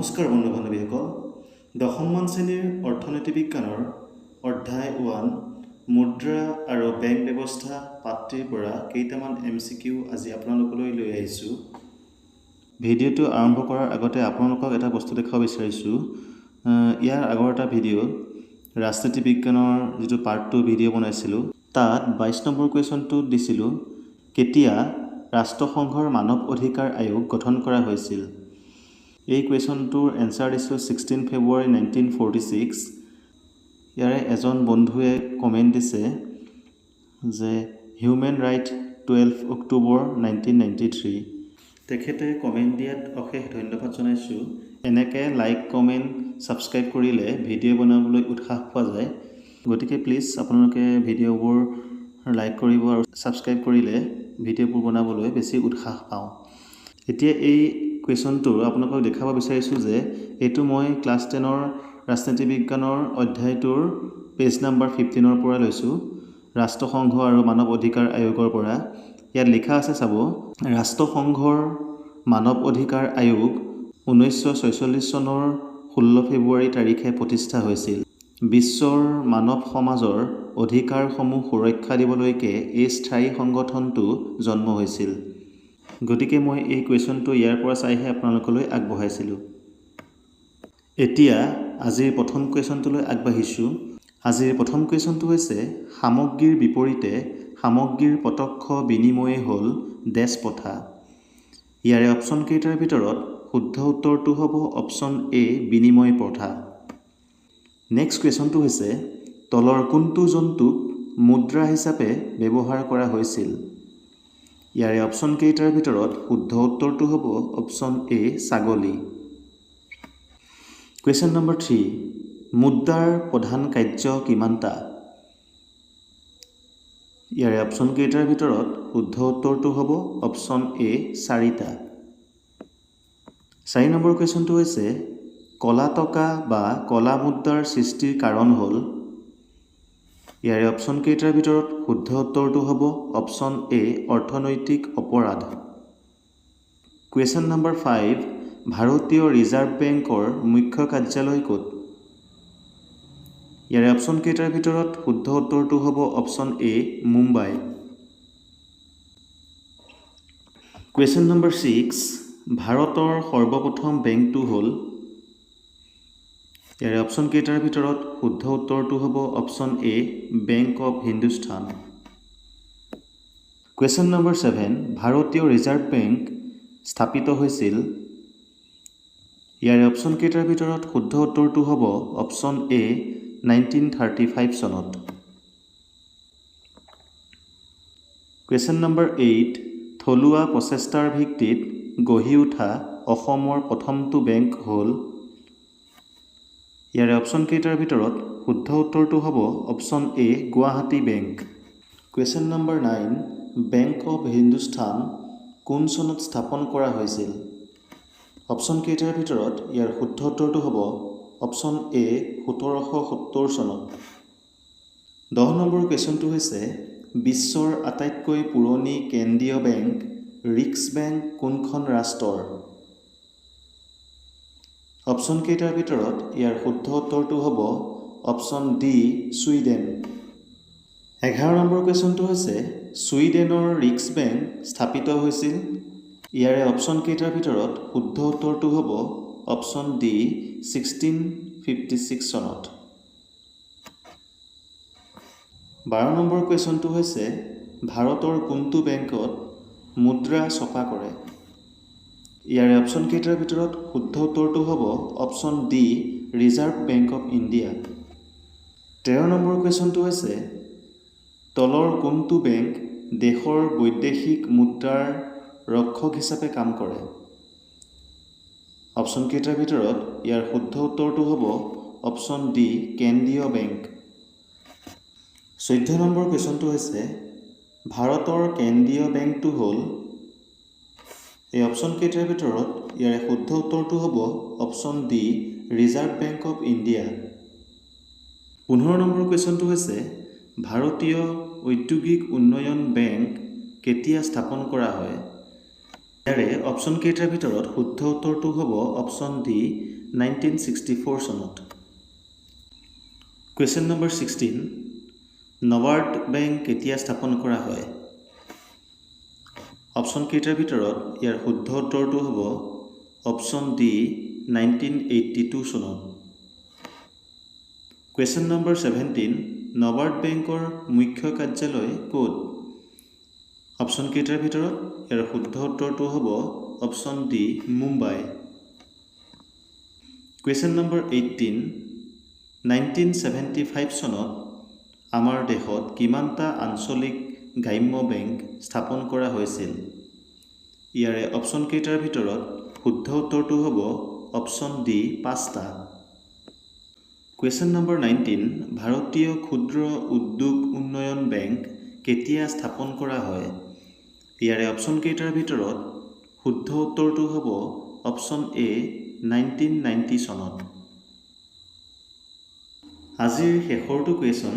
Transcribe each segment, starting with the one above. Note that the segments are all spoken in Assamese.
নমস্কাৰ বন্ধু বান্ধৱীসকল, দশমমান শ্ৰেণীৰ অৰ্থনীতি বিজ্ঞানৰ অধ্যায় 1 মুদ্ৰা আৰু বেংক ব্যৱস্থা পাঠটিৰ পৰা কেইটামান MCQ আজি আপোনালোকলৈ লৈ আহিছোঁ। ভিডিঅ'টো আৰম্ভ কৰাৰ আগতে আপোনালোকক এটা বস্তু দেখাব বিচাৰিছোঁ। ইয়াৰ আগৰ এটা ভিডিঅ' ৰাজনীতি বিজ্ঞানৰ যিটো পাৰ্ট 2 ভিডিঅ' বনাইছিলোঁ, তাত 22 নম্বৰ কুৱেশ্যনটো দিছিলোঁ, কেতিয়া ৰাষ্ট্ৰসংঘৰ মানৱ অধিকাৰ আয়োগ গঠন কৰা হৈছিল। এই কুৱেশ্যনটোৰ এনচাৰ দিছিলোঁ 16 ফেব্ৰুৱাৰী 1946। ইয়াৰে এজন বন্ধুৱে কমেণ্ট দিছে যে হিউমেন ৰাইট 12 অক্টোবৰ 1993। তেখেতে কমেণ্ট দিয়াত অশেষ ধন্যবাদ জনাইছোঁ। এনেকৈ লাইক, কমেণ্ট, ছাবস্ক্ৰাইব কৰিলে ভিডিঅ' বনাবলৈ উৎসাহ পোৱা যায়। গতিকে প্লিজ আপোনালোকে ভিডিঅ'বোৰ লাইক কৰিব আৰু ছাবস্ক্ৰাইব কৰিলে ভিডিঅ'বোৰ বনাবলৈ বেছি উৎসাহ পাওঁ। এতিয়া এই কুৱেশ্যনটো আপোনালোকক দেখাব বিচাৰিছোঁ যে এইটো মই ক্লাছ 10ৰ ৰাজনীতি বিজ্ঞানৰ অধ্যায়টোৰ পেজ নাম্বাৰ 15ৰ পৰা লৈছোঁ, ৰাষ্ট্ৰসংঘ আৰু মানৱ অধিকাৰ আয়োগৰ পৰা। ইয়াত লিখা আছে, চাব, ৰাষ্ট্ৰসংঘৰ মানৱ অধিকাৰ আয়োগ 1946 চনৰ 16 ফেব্ৰুৱাৰী তাৰিখে প্ৰতিষ্ঠা হৈছিল। বিশ্বৰ মানৱ সমাজৰ অধিকাৰসমূহ সুৰক্ষা দিবলৈকে এই স্থায়ী সংগঠনটো জন্ম হৈছিল। গতিকে মই এই কুৱেশ্যনটো ইয়াৰ পৰা চাইহে আপোনালোকলৈ আগবঢ়াইছিলোঁ। এতিয়া আজিৰ প্ৰথম কুৱেশ্যনটোলৈ আগবাঢ়িছোঁ। আজিৰ প্ৰথম কুৱেশ্যনটো হৈছে, সামগ্ৰীৰ বিপৰীতে সামগ্ৰীৰ প্ৰত্যক্ষ বিনিময়ে হ'ল দেশ প্ৰথা। ইয়াৰে অপশ্যন কেইটাৰ ভিতৰত শুদ্ধ উত্তৰটো হ'ব অপশ্যন এ, বিনিময় প্ৰথা। নেক্সট কুৱেশ্যনটো হৈছে, তলৰ কোনটো জন্তুক মুদ্ৰা হিচাপে ব্যৱহাৰ কৰা হৈছিল। ইয়াৰে অপশ্যন কেইটাৰ ভিতৰত শুদ্ধ উত্তৰটো হ'ব অপশ্যন এ, ছাগলী। কুৱেশ্যন নম্বৰ 3, মুদ্ৰাৰ প্ৰধান কাৰ্য কিমানটা। ইয়াৰে অপশ্যন কেইটাৰ ভিতৰত শুদ্ধ উত্তৰটো হ'ব অপশ্যন এ, 4টা। 4 নম্বৰ কুৱেশ্যনটো হৈছে, কলা টকা বা কলা মুদ্ৰাৰ সৃষ্টিৰ কাৰণ হ'ল। ইয়াৰে অপশ্যন কেইটাৰ ভিতৰত শুদ্ধ উত্তৰটো হ'ব অপশ্যন এ, অৰ্থনৈতিক অপৰাধ। কুৱেশ্যন নম্বৰ 5, ভাৰতীয় ৰিজাৰ্ভ বেংকৰ মুখ্য কাৰ্যালয় ক'ত। ইয়াৰে অপশ্যন কেইটাৰ ভিতৰত শুদ্ধ উত্তৰটো হ'ব option A, Mumbai. Question number 6, ভাৰতৰ সৰ্বপ্ৰথম বেংকটো হ'ল। ইয়াৰে অপশ্যন কেইটাৰ ভিতৰত শুদ্ধ উত্তৰটো হ'ব option A, bank of Hindustan. Question number 7, ভাৰতীয় ৰিজাৰ্ভ বেংক স্থাপিত হৈছিল। ইয়াৰে অপশ্যন কেইটাৰ ভিতৰত শুদ্ধ উত্তৰটো হ'ব অপশ্যন এ, 1935 চনত। কুৱেশ্যন নম্বৰ 8, থলুৱা প্ৰচেষ্টাৰ ভিত্তিত গঢ়ি উঠা অসমৰ প্ৰথমটো বেংক হ'ল। ইয়াৰে অপশ্যন কেইটাৰ ভিতৰত শুদ্ধ উত্তৰটো হ'ব option A, Guwahati bank. Question number 9, bank of Hindustan কোন চনত স্থাপন কৰা হৈছিল। অপশ্যন কেইটাৰ ভিতৰত ইয়াৰ শুদ্ধ উত্তৰটো হ'ব অপশ্যন এ, 1770 চনত। 10 নম্বৰ কুৱেশ্যনটো হৈছে, বিশ্বৰ আটাইতকৈ পুৰণি কেন্দ্ৰীয় বেংক ৰিক্স বেংক কোনখন ৰাষ্ট্ৰৰ। অপশ্যন কেইটাৰ ভিতৰত ইয়াৰ শুদ্ধ উত্তৰটো হ'ব অপশ্যন ডি, ছুইডেন। 11 নম্বৰ কুৱেশ্যনটো হৈছে, ছুইডেনৰ ৰিক্স বেংক স্থাপিত হৈছিল। ইয়াৰে অপশ্যন কেইটাৰ ভিতৰত শুদ্ধ উত্তৰটো হ'ব অপশ্যন ডি, 1656 চনত। 12 নম্বৰ কুৱেশ্যনটো হৈছে, ভাৰতৰ কোনটো বেংকত মুদ্ৰা ছপা কৰে। ইয়াৰে অপশ্যন কেইটাৰ ভিতৰত শুদ্ধ উত্তৰটো হ'ব option D, reserve bank of India. 13 number কুৱেশ্যনটো হৈছে, তলৰ কোনটো বেংক দেশৰ বৈদেশিক মুদ্ৰাৰ ৰক্ষক হিচাপে কাম কৰে। অপশ্যন কেইটাৰ ভিতৰত ইয়াৰ শুদ্ধ উত্তৰটো হ'ব অপশ্যন ডি, কেন্দ্ৰীয় বেংক। 14 নম্বৰ কুৱেশ্যনটো হৈছে, ভাৰতৰ কেন্দ্ৰীয় বেংকটো হ'ল। এই অপশ্যন কেইটাৰ ভিতৰত ইয়াৰে শুদ্ধ উত্তৰটো হ'ব option D, reserve bank of India. 15 number কুৱেশ্যনটো হৈছে, ভাৰতীয় ঔদ্যোগিক উন্নয়ন বেংক কেতিয়া স্থাপন কৰা হয়। ইয়াৰে অপশ্যন কেইটাৰ ভিতৰত শুদ্ধ উত্তৰটো হ'ব অপশ্যন ডি, 1964 চনত। কুৱেশ্যন নম্বৰ 16, নবাৰ্ড বেংক কেতিয়া স্থাপন কৰা হয়? অপশ্যন কেইটাৰ ভিতৰত ইয়াৰ শুদ্ধ উত্তৰটো হ'ব অপশ্যন ডি 1982 চনত। কুৱেশ্যন নম্বৰ 17, নবাৰ্ড বেংকৰ মুখ্য কাৰ্যালয় ক'ত? অপশ্যন কেইটাৰ ভিতৰত ইয়াৰ শুদ্ধ উত্তৰটো হ'ব option D Mumbai. Question number 18, 1975 চনত আমাৰ দেশত কিমানটা আঞ্চলিক গ্ৰাম্য বেংক স্থাপন কৰা হৈছিল? ইয়াৰে অপশ্যন কেইটাৰ ভিতৰত শুদ্ধ উত্তৰটো হ'ব অপশ্যন ডি 5টা। কুৱেশ্যন নম্বৰ 19, ভাৰতীয় ক্ষুদ্ৰ উদ্যোগ উন্নয়ন বেংক কেতিয়া স্থাপন কৰা হয়? ইয়াৰে অপশ্যন কেইটাৰ ভিতৰত শুদ্ধ উত্তৰটো হ'ব অপশ্যন এ 1990 চনত। আজিৰ শেষৰটো কুৱেশ্যন,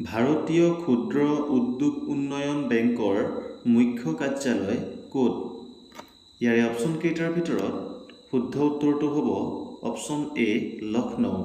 ভাৰতীয় ক্ষুদ্ৰ উদ্যোগ উন্নয়ন বেংকৰ মুখ্য কাৰ্যালয় ক'ত? ইয়াৰে অপশ্যন কেইটাৰ ভিতৰত শুদ্ধ উত্তৰটো হ'ব অপশ্যন এ লক্ষ্ণৌ।